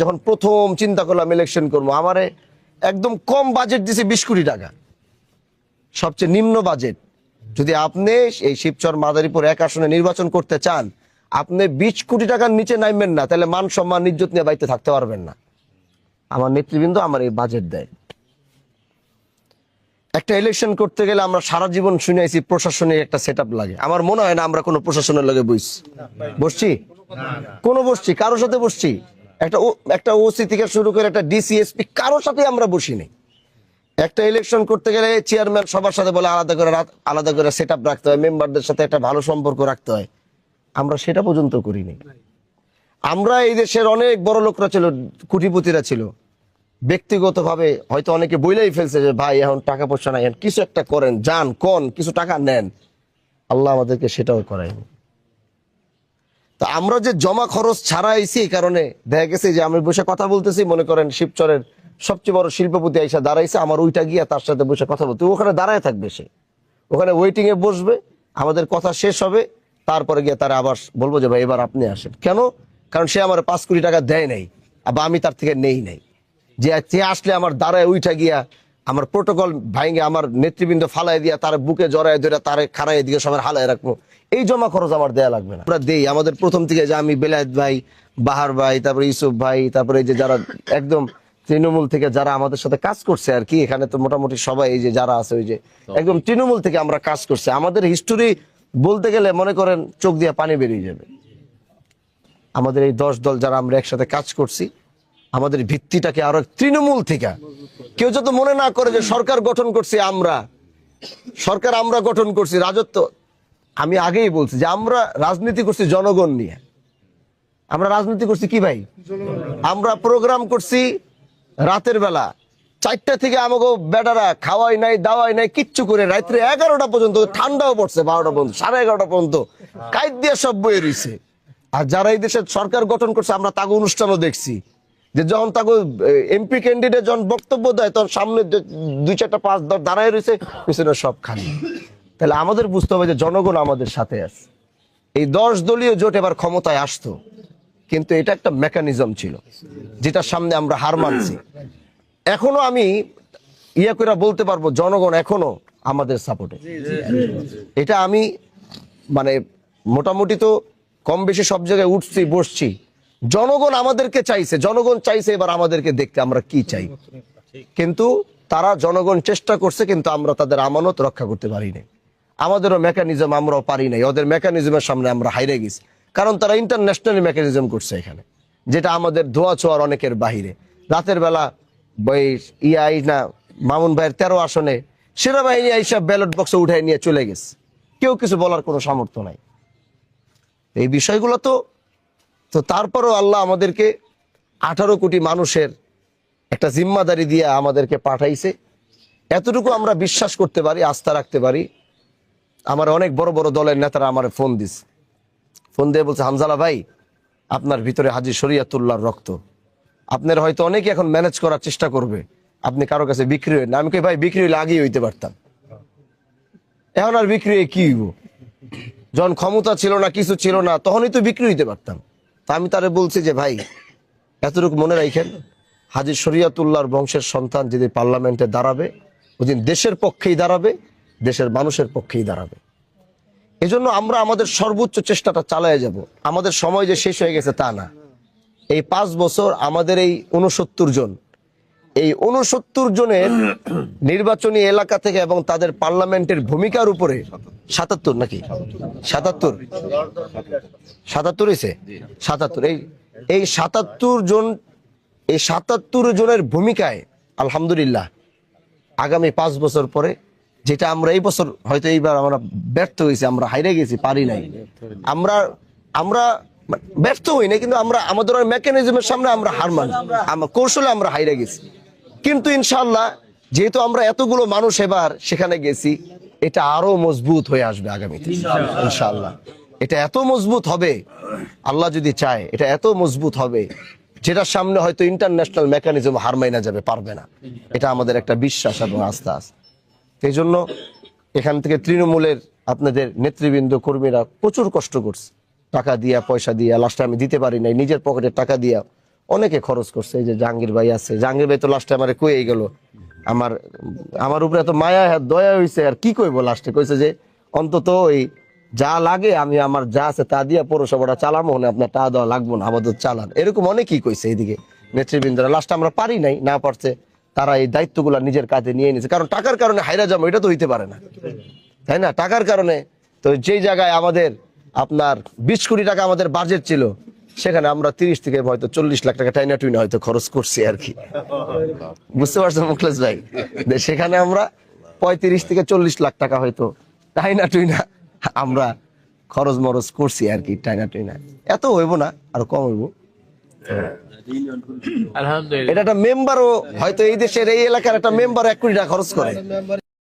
যখন প্রথম চিন্তা করলাম ইলেকশন করবো, আমারে একদম কম বাজেট দিছে 20 কোটি টাকা, সবচেয়ে নিম্ন বাজেট। যদি আপনি এই শিবচর মাদারীপুর এক আসনে নির্বাচন করতে চান, আপনি 20 কোটি টাকার নিচে নামবেন না, তাহলে মান সম্মান ইজ্জত নিয়ে বাড়িতে থাকতে পারবেন না। আমার নেতৃবৃন্দ আমার এই বাজেট দেয়। একটা ইলেকশন করতে গেলে আমরা সারা জীবন শুনেছি প্রশাসনিক একটা সেটআপ লাগে। আমার মনে হয় না আমরা কোনো প্রশাসনের লগে বসছি কোনো বসছি কারোর সাথে বসছি। একটা ওসি থেকে শুরু করে একটা ডিসিএসপি কারোর সাথে আমরা বসিনি। একটা ইলেকশন করতে গেলে চেয়ারম্যান সবার সাথে বলে আলাদা করে সেটআপ রাখতে হয়, মেম্বারদের সাথে একটা ভালো সম্পর্ক রাখতে হয়। আমরা সেটা পর্যন্ত করিনি। আমরা এই দেশের অনেক বড় লোকরা ছিল, কোটিপতিরা ছিল, ব্যক্তিগতভাবে হয়তো অনেকে বইলাই ফেলছে যে ভাই এখন টাকা পয়সা নাই, কিছু একটা করেন, যান কোন কিছু টাকা নেন। আল্লাহ আমাদেরকে সেটাও করায়নি। তা আমরা যে জমা খরচ ছাড়াইছি, এই কারণে দেখা গেছে যে আমি বসে কথা বলতেছি, মনে করেন শিবচরের সবচেয়ে বড় শিল্পপতি আইসা দাঁড়াইছে, আমার ওইটা গিয়া তার সাথে বসে কথা বলতে, ওখানে দাঁড়ায় থাকবে, সে ওখানে ওয়েটিং এ বসবে, আমাদের কথা শেষ হবে, তারপরে গিয়ে তারা আবার বলবো যে ভাই এবার আপনি আসেন। কেন? কারণ সে আমার 5 কোটি টাকা দেয় নাই, আবার আমি তার থেকে নেই নাই। যে আসলে আমার দাঁড়ায় উইঠা গিয়া আমার প্রোটোকল ভাইঙ্গে আমার নেতৃবৃন্দ ফালাই দিয়া তার বুকে জড়ায় ধরে তার খাড়াই দিকে সবার হালায় রাখবো, এই জমা খরচ আমার দেয়া লাগবে না। আমরা দেই আমাদের প্রথম থেকে, যে আমি বেলায়েত ভাই, বাহার ভাই, তারপরে ইউসুফ ভাই, তারপরে এই যে যারা একদম তৃণমূল থেকে যারা আমাদের সাথে কাজ করছে আর কি, এখানে তো মোটামুটি সবাই এই যে যারা আছে ওই যে একদম তৃণমূল থেকে আমরা কাজ করছি। আমাদের হিস্টোরি বলতে গেলে মনে করেন চোখ দিয়ে পানি বেরিয়ে যাবে। আমাদের এই 10 দল যারা আমরা একসাথে কাজ করছি, আমাদের ভিত্তিটাকে আরো তৃণমূল থেকে। কেউ যত মনে না করে যে সরকার গঠন করছি আমরা, সরকার আমরা গঠন করছি, রাজত্ব। আমি আগেই বলছি যে আমরা রাজনীতি করছি জনগণ নিয়ে। আমরা রাজনীতি করছি কি ভাই? আমরা প্রোগ্রাম করছি রাতের বেলা 4টা থেকে আমাকে বেটারা খাওয়াই নাই দাওয়াই নাই কিচ্ছু করে রাত্রে 11টা পর্যন্ত, ঠান্ডাও পড়ছে 12টা পর্যন্ত, 11:30 পর্যন্ত কাইট দিয়ে সব বয়ে রয়েছে। আর যারা এই দেশের সরকার গঠন করছে আমরা তাকে অনুষ্ঠানও দেখছি, যে যখন তাকে এমপি ক্যান্ডিডেট যখন বক্তব্য দেয় তখন সামনে 2-4টা 5-10 দাঁড়ায় রয়েছে, পিছনে সব খালি। তাহলে আমাদের বুঝতে হবে যে জনগণ আমাদের সাথে আছে। এই 10 দলীয় জোট এবার ক্ষমতায় আসতো, কিন্তু এটা একটা মেকানিজম ছিল যেটার সামনে আমরা হার মানছি। এখনো আমি করে বলতে পারবো জনগণ এখনো আমাদের সাপোর্টে। এটা আমি মানে মোটামুটি তো কম বেশি সব জায়গায় উঠছি বসছি, জনগণ আমাদেরকে চাইছে, জনগণ চাইছে এবার আমাদেরকে দেখতে আমরা কি চাই। কিন্তু তারা জনগণ চেষ্টা করছে, কিন্তু আমরা তাদের আমানত রক্ষা করতে পারি নাই। আমাদেরও মেকানিজম আমরাও পারি নাই, ওদের মেকানিজমের সামনে আমরা হাইরে গেছি। কারণ তারা ইন্টারন্যাশনাল মেকানিজম করছে এখানে, যেটা আমাদের ধোয়া ছোঁয়ার অনেকের বাহিরে। রাতের বেলা মামুন ভাইয়ের 13 আসনে সেনাবাহিনী এইসব ব্যালট বক্সে উঠাই নিয়ে চলে গেছে, কেউ কিছু বলার কোনো সামর্থ্য নাই। এই বিষয়গুলো তো তারপরও আল্লাহ আমাদেরকে 18 কোটি মানুষের একটা জিম্মাদারি দিয়ে আমাদেরকে পাঠাইছে। এতটুকু আমরা বিশ্বাস করতে পারি, আস্থা রাখতে পারি। আমার অনেক বড় বড় দলের নেতারা আমার ফোন দিয়ে বলছে, হামজালা ভাই আপনার ভিতরে হাজী শরীয়তুল্লাহর রক্ত, আপনার হয়তো অনেকে এখন ম্যানেজ করার চেষ্টা করবে, আপনি কারো কাছে বিক্রি হইন না। আমি কই ভাই বিক্রি হইলে আগেই হইতে পারতাম, এখন আর বিক্রি হয়ে কি হইব? যখন ক্ষমতা ছিল না, কিছু ছিল না, তখনই তো বিক্রি হইতে পারতাম। তা আমি তারে বলছি যে ভাই এতটুকু মনে রাখেন, হাজী শরীয়তুল্লাহর বংশের সন্তান যেদিন পার্লামেন্টে দাঁড়াবে, ওদিন দেশের পক্ষেই দাঁড়াবে, দেশের মানুষের পক্ষেই দাঁড়াবে। এজন্য আমরা আমাদের সর্বোচ্চ চেষ্টাটা চালিয়ে যাব। আমাদের সময় যে শেষ হয়ে গেছে তা না। এই 5 বছর আমাদের এই 69 জন, এই 69 জনের নির্বাচনী এলাকা থেকে এবং তাদের পার্লামেন্টের ভূমিকার উপরে 77 নাকি 77 হয়েছে 77, এই 77 জন, এই 77 জনের ভূমিকায় আলহামদুলিল্লাহ আগামী 5 বছর পরে, যেটা আমরা এই বছর হয়তো এইবার আমরা ব্যর্থ হয়েছি, আমরা হাইরে গেছি, পারি নাই, আমরা ব্যর্থ হই না, কিন্তু আমরা আমাদের মেকানিজমের সামনে আমরা হার মানি, কৌশলে আমরা হাইরে গেছি। কিন্তু ইনশাআল্লাহ যেহেতু আমরা এতগুলো মানুষ এবার সেখানে গেছি, এটা আরো মজবুত হয়ে আসবে আগামীতে ইনশাআল্লাহ। এটা এত মজবুত হবে, আল্লাহ যদি চায় এটা এত মজবুত হবে, যেটার সামনে হয়তো ইন্টারন্যাশনাল মেকানিজম হার মাইনা যাবে, পারবে না। এটা আমাদের একটা বিশ্বাস এবং আস্থা আছে। সেই জন্য এখান থেকে তৃণমূলের আপনাদের নেতৃবৃন্দ কর্মীরা প্রচুর কষ্ট করছে, টাকা দিয়া পয়সা দিয়া, লাস্টে আমি দিতে পারি নাই, নিজের পকেটের টাকা দিয়া অনেকে খরচ করছে। এই যে জাহাঙ্গীর ভাই আছে, জাহাঙ্গীর ভাই তো লাস্টে আমার কইই গেল, আমার আমার উপরে এত মায়া দয়া হইছে, আর কি কইবো লাস্টে কইছে যে অন্তত ওই যা লাগে আমি আমার যা আছে তা দিয়া পৌরসভাটা চালামো, না আপনার টা দেওয়া লাগবো না, আপাতত চালান, এরকম অনেকেই কইছে এইদিকে নেতৃবৃন্দরা। লাস্টে আমরা পারি নাই, না পারছে তারা এই দায়িত্বগুলো নিজের কাঁধে নিয়ে নিয়েছে, কারণ টাকার কারণে হাইরা যাবো এটা তো হইতে পারে না, তাই না? টাকার কারণে তো যেই জায়গায় আমাদের আপনার 20 কোটি টাকা আমাদের বাজেট ছিল, সেখানে আমরা 30 থেকে হয়তো 40 লাখ টাকা টাইনা টুইনা হয়তো খরচ করছি আর কি, বুঝতে পারছেন মুখলেস ভাই? সেখানে আমরা 35 থেকে 40 লাখ টাকা হয়তো টাইনা টুইনা আমরা খরচ মরচ করছি আর কি, টাইনা টুইনা এত হইব না, আরো কম হইব। আলহামদুলিল্লাহ। এটা একটা মেম্বারও হয়তো এই দেশের এই এলাকার একটা মেম্বার 1 কোটি টাকা খরচ করে।